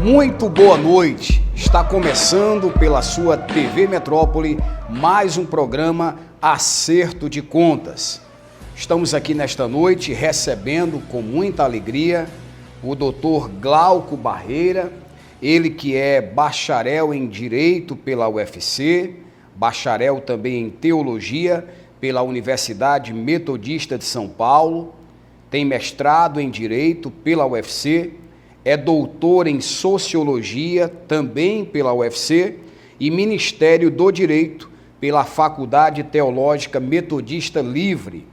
Muito boa noite. Está começando pela sua TV Metrópole mais um programa Acerto de Contas. Estamos aqui nesta noite recebendo com muita alegria o Dr. Glauco Barreira, ele que é bacharel em Direito pela UFC, bacharel também em Teologia pela Universidade Metodista de São Paulo, tem mestrado em Direito pela UFC, é doutor em Sociologia também pela UFC e Ministério do Direito pela Faculdade Teológica Metodista Livre.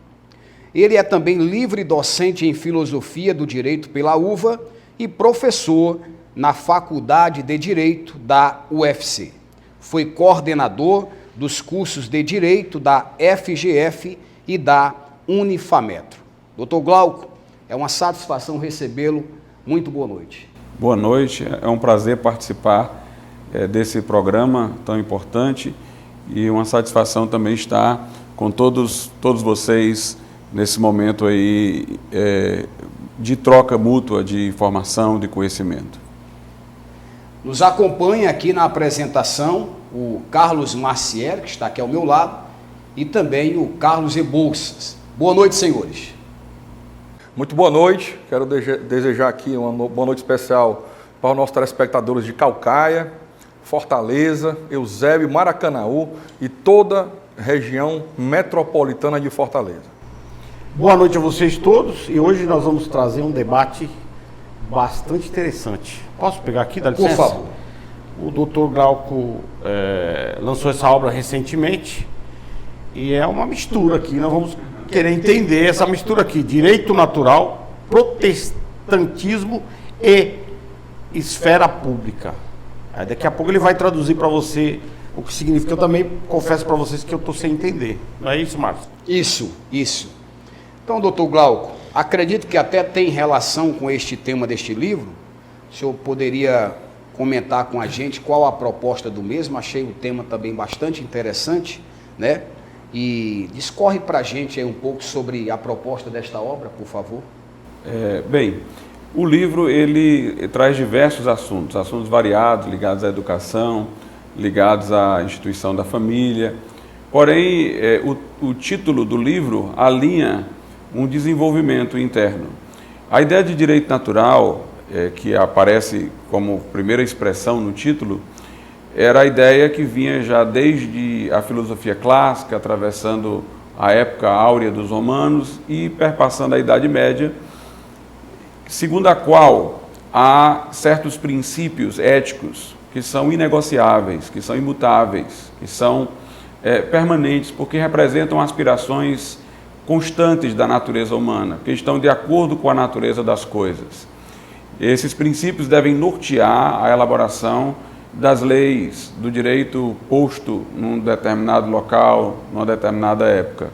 Ele é também livre docente em Filosofia do Direito pela UVA e professor na Faculdade de Direito da UFC. Foi coordenador dos cursos de Direito da FGF e da Unifametro. Doutor Glauco, é uma satisfação recebê-lo. Muito boa noite. Boa noite, é um prazer participar desse programa tão importante e uma satisfação também estar com todos vocês nesse momento aí de troca mútua de informação, de conhecimento. Nos acompanha aqui na apresentação o Carlos Maciel, que está aqui ao meu lado, e também o Carlos Rebouças. Boa noite, senhores. Muito boa noite, quero desejar aqui uma boa noite especial para os nossos telespectadores de Caucaia, Fortaleza, Eusébio, Maracanaú e toda a região metropolitana de Fortaleza. Boa noite a vocês todos e hoje nós vamos trazer um debate bastante interessante. Posso pegar aqui, dá licença? Por favor. O Dr. Glauco lançou essa obra recentemente e é uma mistura aqui, nós vamos querer entender essa mistura aqui, direito natural, protestantismo e esfera pública. Aí daqui a pouco ele vai traduzir para você o que significa. Eu também confesso para vocês que eu estou sem entender. Não é isso, Márcio? Isso. Então, doutor Glauco, acredito que até tem relação com este tema deste livro. O senhor poderia comentar com a gente qual a proposta do mesmo? Achei o tema também bastante interessante, né? E discorre para a gente aí um pouco sobre a proposta desta obra, por favor. Bem, o livro ele traz diversos assuntos variados, ligados à educação, ligados à instituição da família. Porém, o título do livro alinha um desenvolvimento interno. A ideia de direito natural, que aparece como primeira expressão no título, era a ideia que vinha já desde a filosofia clássica, atravessando a época áurea dos romanos e perpassando a Idade Média, segundo a qual há certos princípios éticos que são inegociáveis, que são imutáveis, que são permanentes, porque representam aspirações constantes da natureza humana, que estão de acordo com a natureza das coisas. Esses princípios devem nortear a elaboração das leis, do direito posto num determinado local, numa determinada época.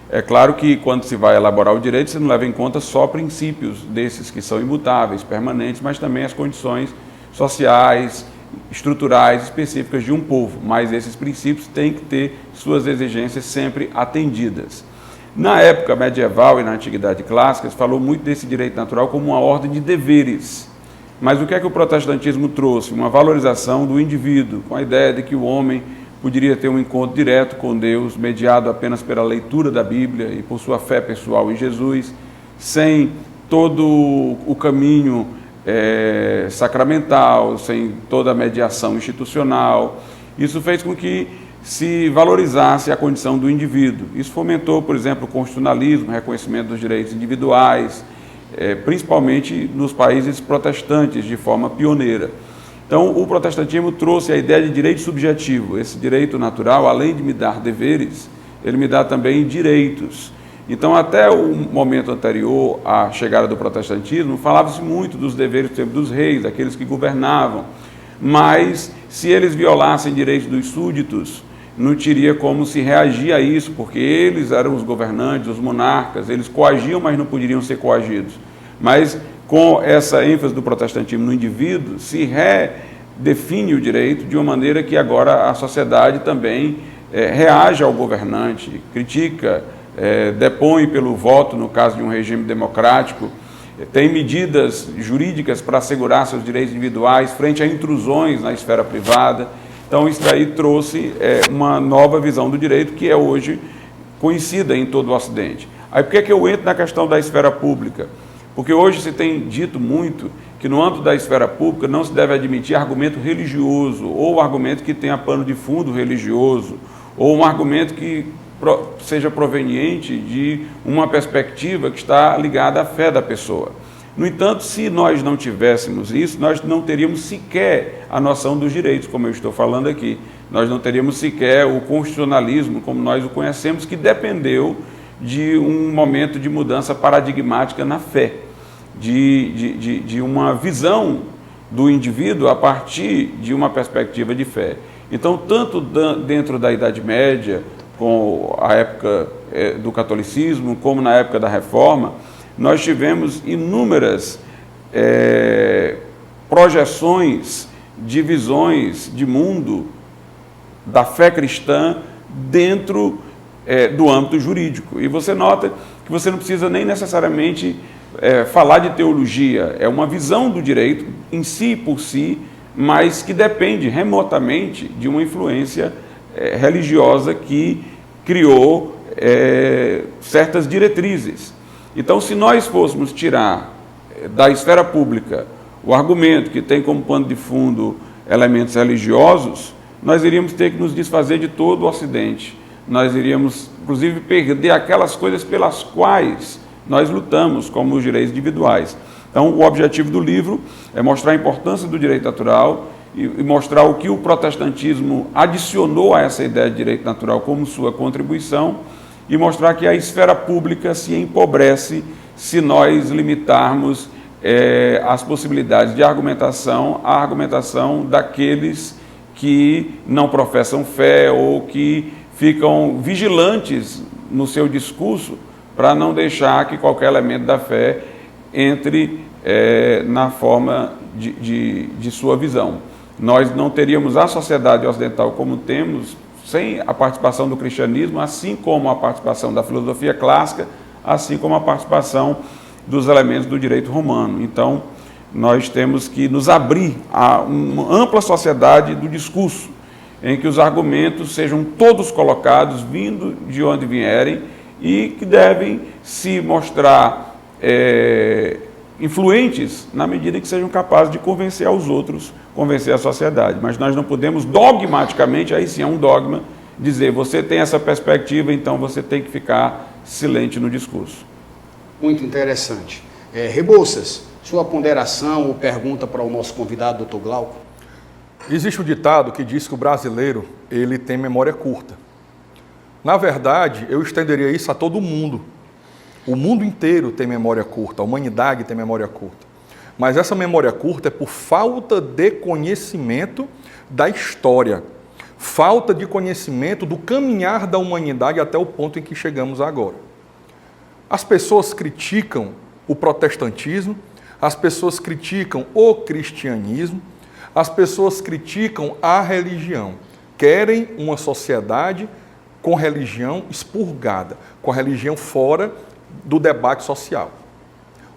É claro que quando se vai elaborar o direito, você não leva em conta só princípios desses que são imutáveis, permanentes, mas também as condições sociais, estruturais, específicas de um povo. Mas esses princípios têm que ter suas exigências sempre atendidas. Na época medieval e na Antiguidade Clássica, se falou muito desse direito natural como uma ordem de deveres. Mas o que é que o protestantismo trouxe? Uma valorização do indivíduo, com a ideia de que o homem poderia ter um encontro direto com Deus, mediado apenas pela leitura da Bíblia e por sua fé pessoal em Jesus, sem todo o caminho sacramental, sem toda a mediação institucional. Isso fez com que se valorizasse a condição do indivíduo. Isso fomentou, por exemplo, o constitucionalismo, o reconhecimento dos direitos individuais, principalmente nos países protestantes, de forma pioneira. Então, o protestantismo trouxe a ideia de direito subjetivo. Esse direito natural, além de me dar deveres, ele me dá também direitos. Então, até o momento anterior à chegada do protestantismo, falava-se muito dos deveres, por exemplo, dos reis, daqueles que governavam. Mas, se eles violassem direitos dos súditos, não teria como se reagir a isso, porque eles eram os governantes, os monarcas, eles coagiam, mas não poderiam ser coagidos. Mas, com essa ênfase do protestantismo no indivíduo, se redefine o direito de uma maneira que agora a sociedade também reage ao governante, critica, depõe pelo voto, no caso de um regime democrático, tem medidas jurídicas para assegurar seus direitos individuais frente a intrusões na esfera privada. Então, isso daí trouxe uma nova visão do direito que é hoje conhecida em todo o Ocidente. Aí, por que é que eu entro na questão da esfera pública? Porque hoje se tem dito muito que no âmbito da esfera pública não se deve admitir argumento religioso, ou argumento que tenha pano de fundo religioso, ou um argumento que seja proveniente de uma perspectiva que está ligada à fé da pessoa. No entanto, se nós não tivéssemos isso, nós não teríamos sequer a noção dos direitos, como eu estou falando aqui. Nós não teríamos sequer o constitucionalismo, como nós o conhecemos, que dependeu de um momento de mudança paradigmática na fé, de uma visão do indivíduo a partir de uma perspectiva de fé. Então, tanto dentro da Idade Média, com a época do catolicismo, como na época da Reforma, nós tivemos inúmeras projeções de visões de mundo da fé cristã dentro do âmbito jurídico. E você nota que você não precisa nem necessariamente falar de teologia, é uma visão do direito em si por si, mas que depende remotamente de uma influência religiosa que criou certas diretrizes. Então, se nós fôssemos tirar da esfera pública o argumento que tem como pano de fundo elementos religiosos, nós iríamos ter que nos desfazer de todo o Ocidente. Nós iríamos, inclusive, perder aquelas coisas pelas quais nós lutamos, como os direitos individuais. Então, o objetivo do livro é mostrar a importância do direito natural e mostrar o que o protestantismo adicionou a essa ideia de direito natural como sua contribuição e mostrar que a esfera pública se empobrece se nós limitarmos as possibilidades de argumentação à argumentação daqueles que não professam fé ou que ficam vigilantes no seu discurso para não deixar que qualquer elemento da fé entre na forma de sua visão. Nós não teríamos a sociedade ocidental como temos sem a participação do cristianismo, assim como a participação da filosofia clássica, assim como a participação dos elementos do direito romano. Então, nós temos que nos abrir a uma ampla sociedade do discurso, em que os argumentos sejam todos colocados, vindo de onde vierem, e que devem se mostrar influentes na medida em que sejam capazes de convencer aos outros, convencer a sociedade. Mas nós não podemos dogmaticamente, aí sim é um dogma, dizer você tem essa perspectiva, então você tem que ficar silente no discurso. Muito interessante. Rebouças, sua ponderação ou pergunta para o nosso convidado, Dr. Glauco? Existe um ditado que diz que o brasileiro ele tem memória curta. Na verdade, eu estenderia isso a todo mundo. O mundo inteiro tem memória curta, a humanidade tem memória curta. Mas essa memória curta é por falta de conhecimento da história, falta de conhecimento do caminhar da humanidade até o ponto em que chegamos agora. As pessoas criticam o protestantismo, as pessoas criticam o cristianismo, as pessoas criticam a religião. Querem uma sociedade com religião expurgada, com a religião fora do debate social.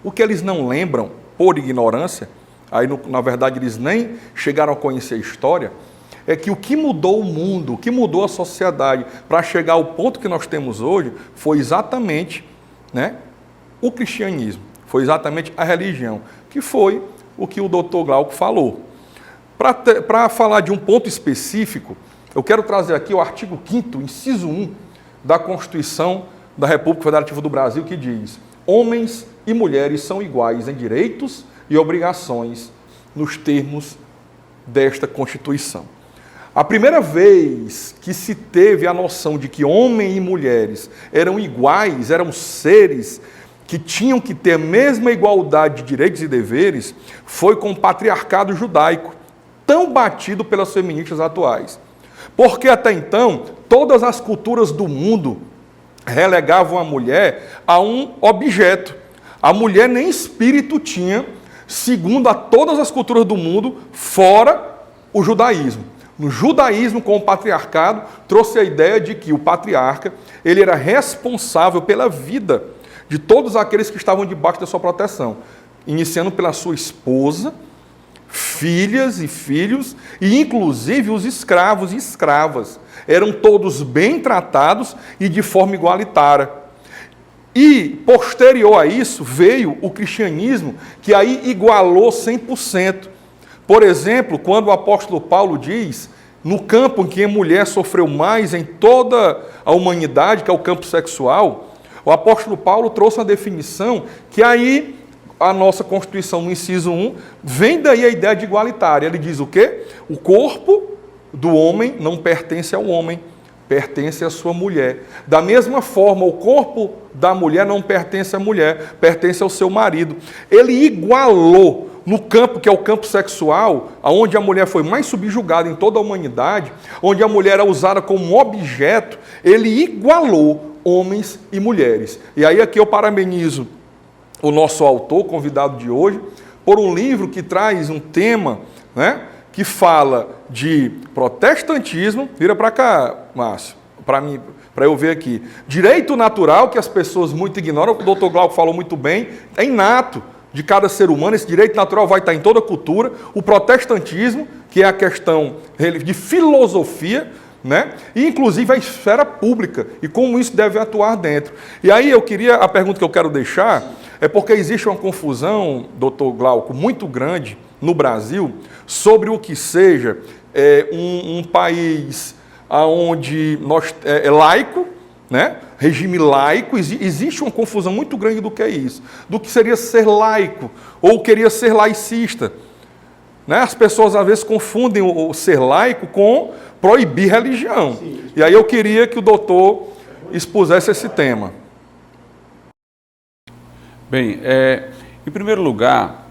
O que eles não lembram, por ignorância, aí na verdade eles nem chegaram a conhecer a história, é que o que mudou o mundo, o que mudou a sociedade para chegar ao ponto que nós temos hoje, foi exatamente o cristianismo, foi exatamente a religião, que foi o que o Dr. Glauco falou. Para falar de um ponto específico, eu quero trazer aqui o artigo 5º, inciso 1, da Constituição da República Federativa do Brasil, que diz: homens e mulheres são iguais em direitos e obrigações nos termos desta Constituição. A primeira vez que se teve a noção de que homens e mulheres eram iguais, eram seres que tinham que ter a mesma igualdade de direitos e deveres, foi com o patriarcado judaico, tão batido pelas feministas atuais. Porque até então, todas as culturas do mundo relegavam a mulher a um objeto. A mulher nem espírito tinha, segundo a todas as culturas do mundo, fora o judaísmo. No judaísmo, com o patriarcado, trouxe a ideia de que o patriarca ele era responsável pela vida de todos aqueles que estavam debaixo da sua proteção, iniciando pela sua esposa, filhas e filhos, e inclusive os escravos e escravas. Eram todos bem tratados e de forma igualitária. E, posterior a isso, veio o cristianismo, que aí igualou 100%. Por exemplo, quando o apóstolo Paulo diz, no campo em que a mulher sofreu mais em toda a humanidade, que é o campo sexual, o apóstolo Paulo trouxe uma definição que aí a nossa Constituição, no inciso 1, vem daí a ideia de igualitária. Ele diz o quê? O corpo do homem não pertence ao homem, pertence à sua mulher. Da mesma forma, o corpo da mulher não pertence à mulher, pertence ao seu marido. Ele igualou no campo que é o campo sexual, onde a mulher foi mais subjugada em toda a humanidade, onde a mulher é usada como objeto, ele igualou homens e mulheres. E aí aqui eu parabenizo o nosso autor, convidado de hoje, por um livro que traz um tema, né, que fala de protestantismo, vira para cá, Márcio, para eu ver aqui, direito natural, que as pessoas muito ignoram, o doutor Glauco falou muito bem, é inato de cada ser humano, esse direito natural vai estar em toda a cultura, o protestantismo, que é a questão de filosofia, né? E inclusive a esfera pública, e como isso deve atuar dentro. E aí a pergunta que eu quero deixar, é porque existe uma confusão, doutor Glauco, muito grande no Brasil, sobre o que seja um país onde é laico, né? Regime laico, existe uma confusão muito grande do que é isso, do que seria ser laico, ou queria ser laicista. Né? As pessoas às vezes confundem o ser laico com proibir religião. Sim. E aí eu queria que o doutor expusesse esse tema. Bem, em primeiro lugar,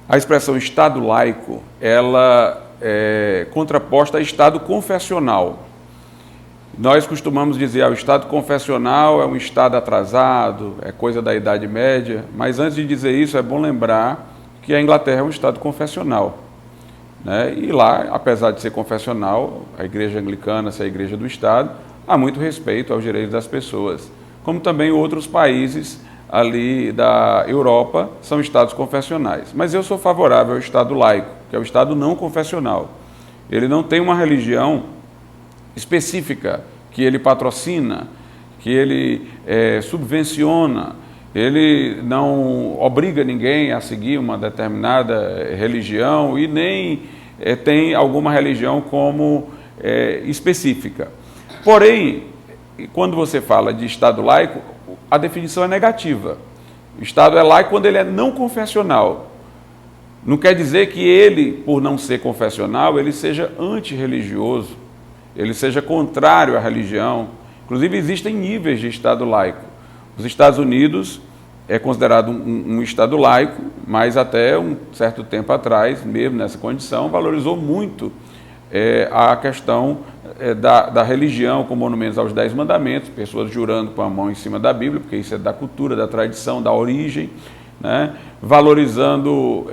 a expressão Estado laico, ela é contraposta a Estado confessional. Nós costumamos dizer que o Estado confessional é um Estado atrasado, é coisa da Idade Média, mas antes de dizer isso é bom lembrar que a Inglaterra é um Estado confessional. Né? E lá, apesar de ser confessional, a Igreja Anglicana ser a Igreja do Estado, há muito respeito aos direitos das pessoas. Como também outros países ali da Europa são Estados confessionais. Mas eu sou favorável ao Estado laico, que é o Estado não confessional. Ele não tem uma religião específica que ele patrocina, que ele subvenciona, ele não obriga ninguém a seguir uma determinada religião e nem tem alguma religião como específica. Porém, quando você fala de Estado laico, a definição é negativa. O Estado é laico quando ele é não confessional. Não quer dizer que ele, por não ser confessional, ele seja antirreligioso, ele seja contrário à religião. Inclusive, existem níveis de Estado laico. Os Estados Unidos é considerado um Estado laico, mas até um certo tempo atrás, mesmo nessa condição, valorizou muito a questão da religião, com monumentos aos 10 mandamentos, pessoas jurando com a mão em cima da Bíblia, porque isso é da cultura, da tradição, da origem, né? Valorizando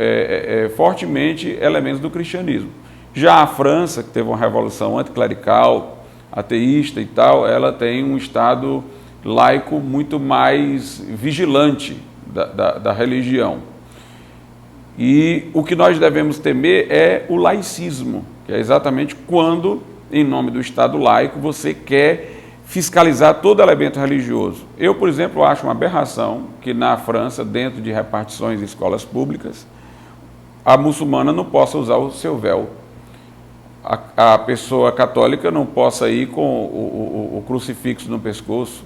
fortemente elementos do cristianismo. Já a França, que teve uma revolução anticlerical, ateísta e tal, ela tem um Estado laico muito mais vigilante da religião. E o que nós devemos temer é o laicismo, que é exatamente quando, em nome do Estado laico, você quer fiscalizar todo elemento religioso. Eu, por exemplo, acho uma aberração que na França, dentro de repartições de escolas públicas, a muçulmana não possa usar o seu véu. A pessoa católica não possa ir com o crucifixo no pescoço.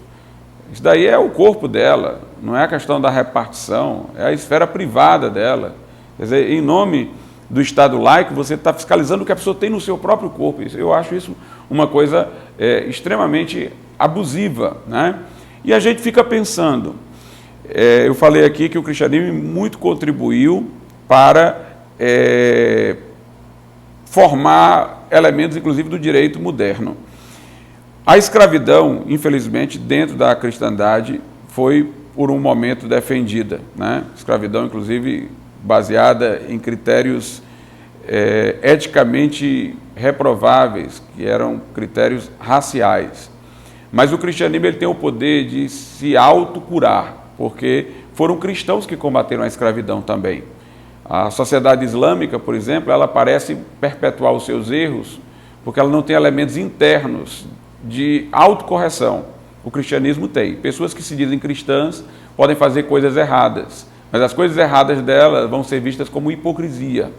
Isso daí é o corpo dela, não é a questão da repartição, é a esfera privada dela. Quer dizer, em nome do Estado laico, você está fiscalizando o que a pessoa tem no seu próprio corpo. Eu acho isso uma coisa extremamente abusiva, né? E a gente fica pensando, eu falei aqui que o cristianismo muito contribuiu para formar elementos, inclusive, do direito moderno. A escravidão, infelizmente, dentro da cristandade, foi por um momento defendida, né? Escravidão, inclusive, baseada em critérios eticamente reprováveis, que eram critérios raciais. Mas o cristianismo ele tem o poder de se autocurar. porque foram cristãos que combateram a escravidão também. A sociedade islâmica, por exemplo, ela parece perpetuar os seus erros porque ela não tem elementos internos de autocorreção. O cristianismo tem. Pessoas que se dizem cristãs podem fazer coisas erradas, mas as coisas erradas delas vão ser vistas como hipocrisia.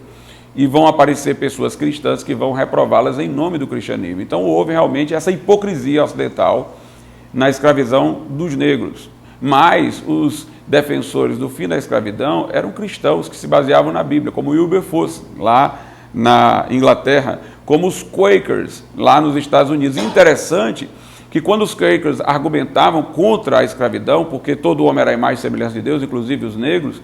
E vão aparecer pessoas cristãs que vão reprová-las em nome do cristianismo. Então houve realmente essa hipocrisia ocidental na escravidão dos negros. Mas os defensores do fim da escravidão eram cristãos que se baseavam na Bíblia, como Wilberforce, lá na Inglaterra, como os Quakers, lá nos Estados Unidos. E interessante que quando os Quakers argumentavam contra a escravidão, porque todo homem era a imagem e semelhança de Deus, inclusive os negros,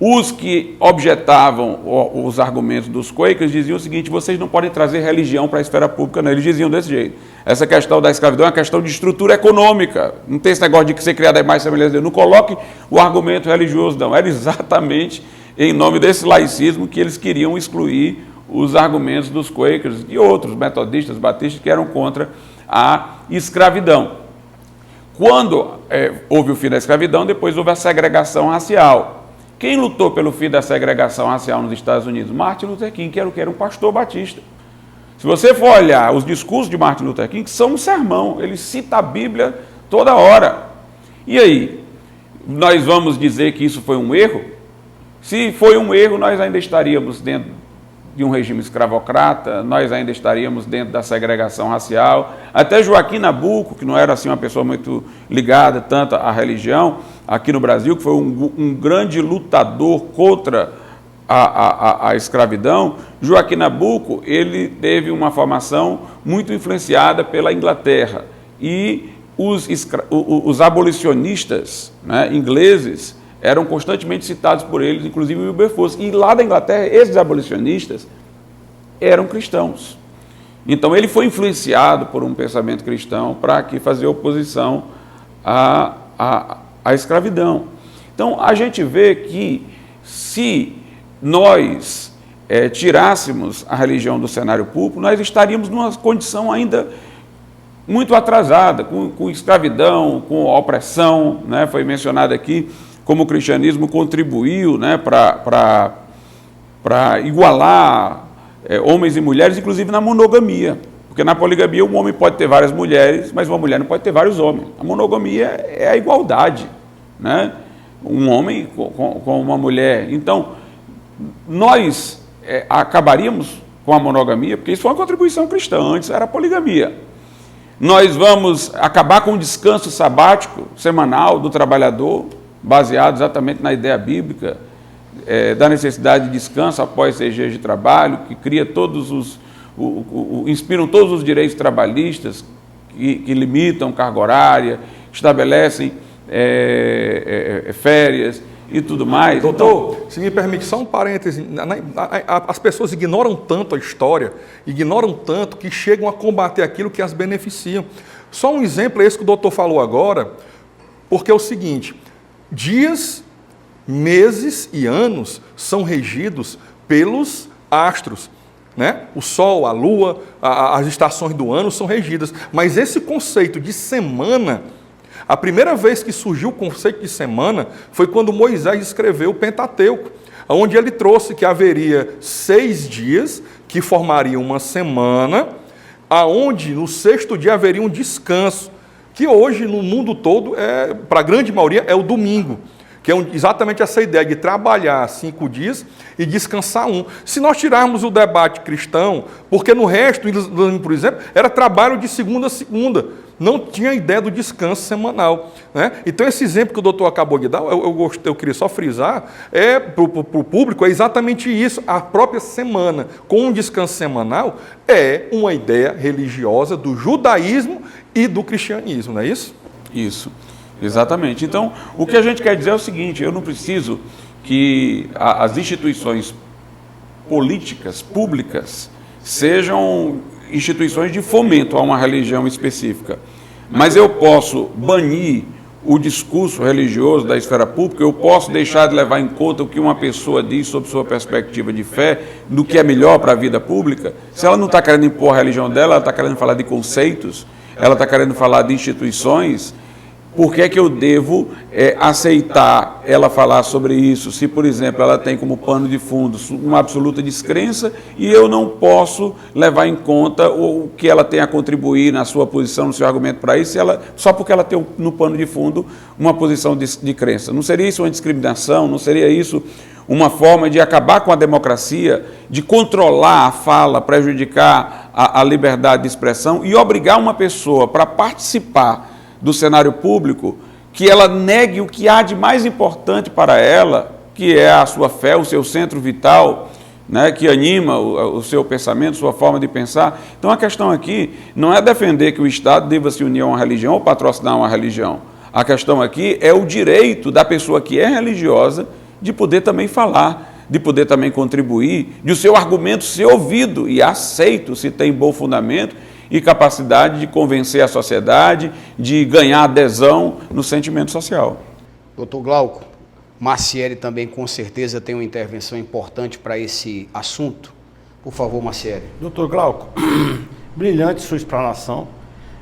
os que objetavam os argumentos dos Quakers diziam o seguinte: vocês não podem trazer religião para a esfera pública, não. Eles diziam desse jeito. Essa questão da escravidão é uma questão de estrutura econômica. Não tem esse negócio de que ser criado a imagem e semelhança de Deus. Não coloque o argumento religioso, não. Era exatamente em nome desse laicismo que eles queriam excluir os argumentos dos Quakers e outros metodistas, batistas, que eram contra a escravidão. Quando houve o fim da escravidão, depois houve a segregação racial. Quem lutou pelo fim da segregação racial nos Estados Unidos? Martin Luther King, que era um pastor batista. Se você for olhar os discursos de Martin Luther King, são um sermão, ele cita a Bíblia toda hora. E aí, nós vamos dizer que isso foi um erro? Se foi um erro, nós ainda estaríamos dentro de um regime escravocrata, nós ainda estaríamos dentro da segregação racial. Até Joaquim Nabuco, que não era assim uma pessoa muito ligada tanto à religião, aqui no Brasil, que foi um grande lutador contra a escravidão, Joaquim Nabuco, ele teve uma formação muito influenciada pela Inglaterra. E os abolicionistas, né, ingleses eram constantemente citados por eles, inclusive o Wilberforce. E lá da Inglaterra, esses abolicionistas eram cristãos. Então ele foi influenciado por um pensamento cristão para fazer oposição à escravidão. Então a gente vê que se nós tirássemos a religião do cenário público, nós estaríamos numa condição ainda muito atrasada, com escravidão, com opressão, né? Foi mencionado aqui como o cristianismo contribuiu, né, para igualar homens e mulheres, inclusive na monogamia. Porque na poligamia um homem pode ter várias mulheres, mas uma mulher não pode ter vários homens. A monogamia é a igualdade, né? Um homem com uma mulher. Então, nós acabaríamos com a monogamia, porque isso foi uma contribuição cristã, antes era a poligamia. Nós vamos acabar com o descanso sabático semanal do trabalhador, baseado exatamente na ideia bíblica da necessidade de descanso após 6 dias de trabalho, que cria inspiram todos os direitos trabalhistas, que limitam carga horária, estabelecem férias e tudo mais. Doutor, se me permite só um parêntese, as pessoas ignoram tanto a história, ignoram tanto que chegam a combater aquilo que as beneficiam. Só um exemplo é esse que o doutor falou agora, porque é o seguinte: dias, meses e anos são regidos pelos astros, né? O sol, a lua, as estações do ano são regidas. Mas esse conceito de semana, a primeira vez que surgiu o conceito de semana foi quando Moisés escreveu o Pentateuco, onde ele trouxe que haveria 6 dias que formariam uma semana, aonde no 6º dia haveria um descanso, que hoje no mundo todo, para a grande maioria, é o domingo, que é exatamente essa ideia de trabalhar 5 dias e descansar 1. Se nós tirarmos o debate cristão, porque no resto, por exemplo, era trabalho de segunda a segunda, não tinha ideia do descanso semanal, né? Então esse exemplo que o doutor acabou de dar, eu queria só frisar, para o público, é exatamente isso. A própria semana, com um descanso semanal, é uma ideia religiosa do judaísmo e do cristianismo, não é isso? Isso, exatamente. Então, o que a gente quer dizer é o seguinte: eu não preciso que as instituições políticas, públicas, sejam instituições de fomento a uma religião específica, mas eu posso banir o discurso religioso da esfera pública, eu posso deixar de levar em conta o que uma pessoa diz sobre sua perspectiva de fé, do que é melhor para a vida pública. Se ela não está querendo impor a religião dela, ela está querendo falar de conceitos, ela está querendo falar de instituições, Por que é que eu devo aceitar ela falar sobre isso, se, por exemplo, ela tem como pano de fundo uma absoluta descrença e eu não posso levar em conta o que ela tem a contribuir na sua posição, no seu argumento para isso, só porque ela tem no pano de fundo uma posição de crença? Não seria isso uma discriminação? Não seria isso uma forma de acabar com a democracia, de controlar a fala, prejudicar a liberdade de expressão e obrigar uma pessoa para participar do cenário público, que ela negue o que há de mais importante para ela, que é a sua fé, o seu centro vital, né, que anima o seu pensamento, sua forma de pensar? Então a questão aqui não é defender que o Estado deva se unir a uma religião ou patrocinar uma religião. A questão aqui é o direito da pessoa que é religiosa de poder também falar, de poder também contribuir, de o seu argumento ser ouvido e aceito se tem bom fundamento e capacidade de convencer a sociedade, de ganhar adesão no sentimento social. Doutor Glauco, Marciele também com certeza tem uma intervenção importante para esse assunto. Por favor, Marciele. Doutor Glauco, brilhante sua explanação,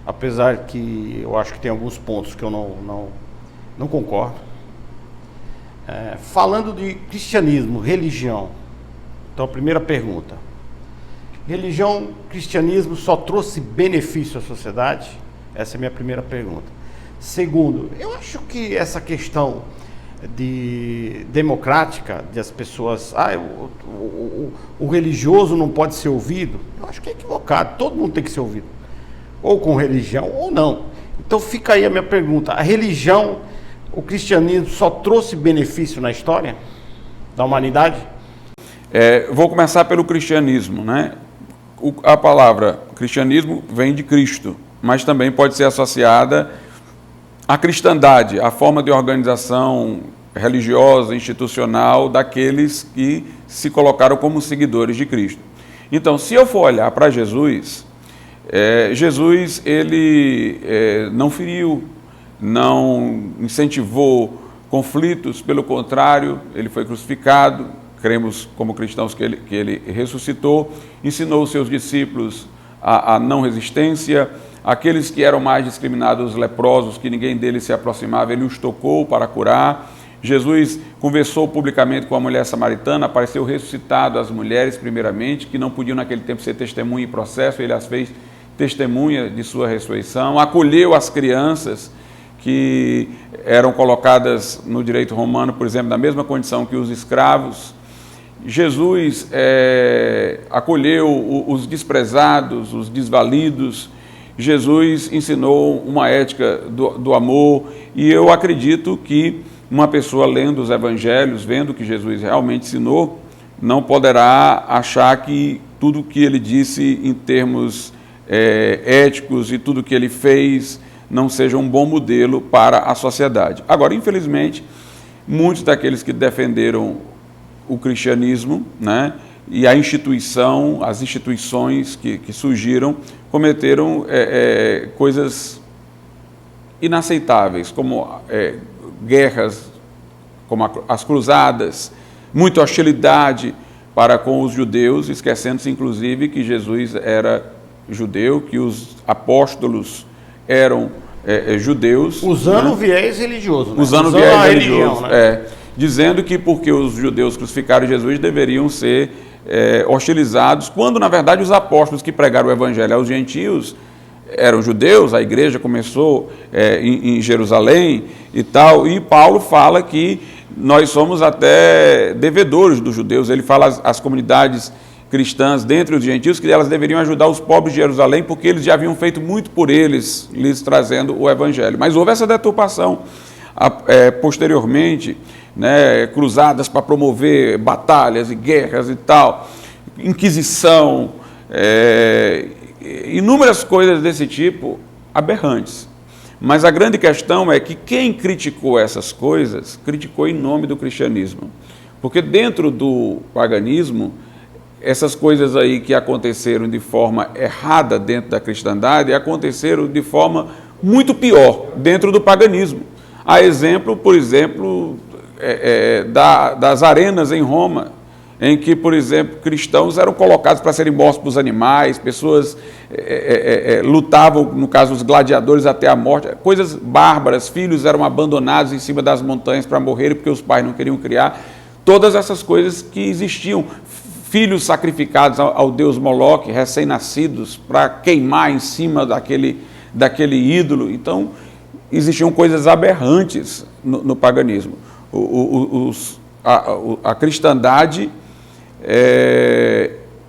apesar que eu acho que tem alguns pontos que eu não concordo. Falando de cristianismo, religião, então a primeira pergunta: religião, cristianismo só trouxe benefício à sociedade? Essa é a minha primeira pergunta. Segundo, eu acho que essa questão democrática, de as pessoas, o religioso não pode ser ouvido, eu acho que é equivocado, todo mundo tem que ser ouvido, ou com religião ou não. Então fica aí a minha pergunta: a religião, o cristianismo só trouxe benefício na história da humanidade? Vou começar pelo cristianismo, né? A palavra cristianismo vem de Cristo, mas também pode ser associada à cristandade, à forma de organização religiosa, institucional daqueles que se colocaram como seguidores de Cristo. Então, se eu for olhar para Jesus, Jesus ele não feriu, não incentivou conflitos, pelo contrário, ele foi crucificado. Cremos como cristãos que ele ressuscitou, ensinou os seus discípulos a não resistência, aqueles que eram mais discriminados, os leprosos, que ninguém deles se aproximava, ele os tocou para curar. Jesus conversou publicamente com a mulher samaritana, apareceu ressuscitado às mulheres primeiramente, que não podiam naquele tempo ser testemunha em processo, ele as fez testemunha de sua ressurreição, acolheu as crianças que eram colocadas no direito romano, por exemplo, na mesma condição que os escravos. Jesus acolheu os desprezados, os desvalidos. Jesus ensinou uma ética do amor, e eu acredito que uma pessoa lendo os evangelhos, vendo que Jesus realmente ensinou, não poderá achar que tudo que ele disse em termos éticos e tudo que ele fez não seja um bom modelo para a sociedade. Agora, infelizmente, muitos daqueles que defenderam o cristianismo, né, e as instituições que surgiram, cometeram coisas inaceitáveis, como guerras, como as cruzadas, muita hostilidade para com os judeus, esquecendo-se inclusive que Jesus era judeu, que os apóstolos eram judeus. Usando né? o viés religioso. Né? Usando o viés religioso, religião, né? Dizendo que porque os judeus crucificaram Jesus deveriam ser hostilizados, quando na verdade os apóstolos que pregaram o evangelho aos gentios eram judeus. A igreja começou em Jerusalém e tal, e Paulo fala que nós somos até devedores dos judeus. Ele fala às comunidades cristãs dentre os gentios que elas deveriam ajudar os pobres de Jerusalém, porque eles já haviam feito muito por eles, lhes trazendo o evangelho. Mas houve essa deturpação posteriormente, né, cruzadas para promover batalhas e guerras e tal, inquisição, inúmeras coisas desse tipo aberrantes. Mas a grande questão é que quem criticou essas coisas, criticou em nome do cristianismo. Porque dentro do paganismo, essas coisas aí que aconteceram de forma errada dentro da cristandade, aconteceram de forma muito pior dentro do paganismo. Há exemplo, por exemplo, das arenas em Roma, em que, por exemplo, cristãos eram colocados para serem mortos pelos animais, pessoas lutavam, no caso, os gladiadores até a morte, coisas bárbaras, filhos eram abandonados em cima das montanhas para morrerem porque os pais não queriam criar, todas essas coisas que existiam, filhos sacrificados ao deus Moloque, recém-nascidos, para queimar em cima daquele ídolo. Então, existiam coisas aberrantes no paganismo. A cristandade,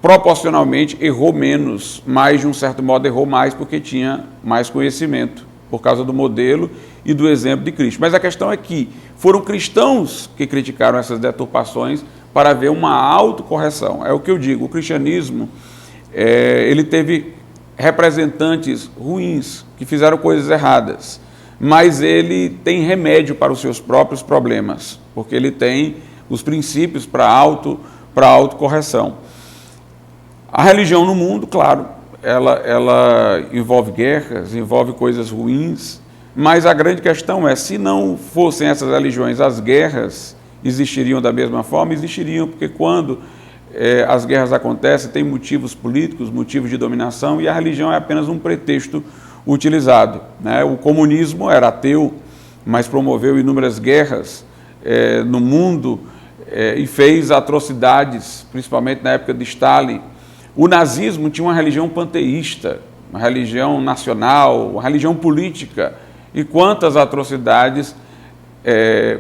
proporcionalmente, errou menos, mas, de um certo modo, errou mais porque tinha mais conhecimento, por causa do modelo e do exemplo de Cristo. Mas a questão é que foram cristãos que criticaram essas deturpações para haver uma autocorreção. É o que eu digo, o cristianismo, ele teve representantes ruins, que fizeram coisas erradas, mas ele tem remédio para os seus próprios problemas, porque ele tem os princípios para autocorreção. A religião no mundo, claro, ela envolve guerras, envolve coisas ruins, mas a grande questão é, se não fossem essas religiões, as guerras existiriam da mesma forma? Existiriam, porque quando as guerras acontecem, tem motivos políticos, motivos de dominação, e a religião é apenas um pretexto utilizado, né? O comunismo era ateu, mas promoveu inúmeras guerras no mundo e fez atrocidades, principalmente na época de Stalin. O nazismo tinha uma religião panteísta, uma religião nacional, uma religião política, e quantas atrocidades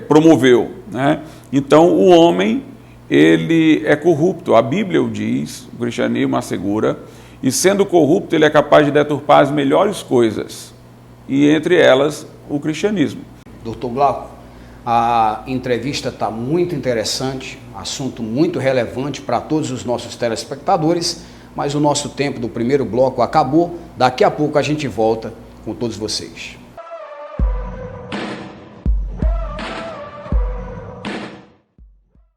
promoveu, né? Então, o homem, ele é corrupto, a Bíblia o diz, o cristianismo assegura, e sendo corrupto, ele é capaz de deturpar as melhores coisas, e entre elas, o cristianismo. Doutor Glauco, a entrevista está muito interessante, assunto muito relevante para todos os nossos telespectadores, mas o nosso tempo do primeiro bloco acabou. Daqui a pouco a gente volta com todos vocês.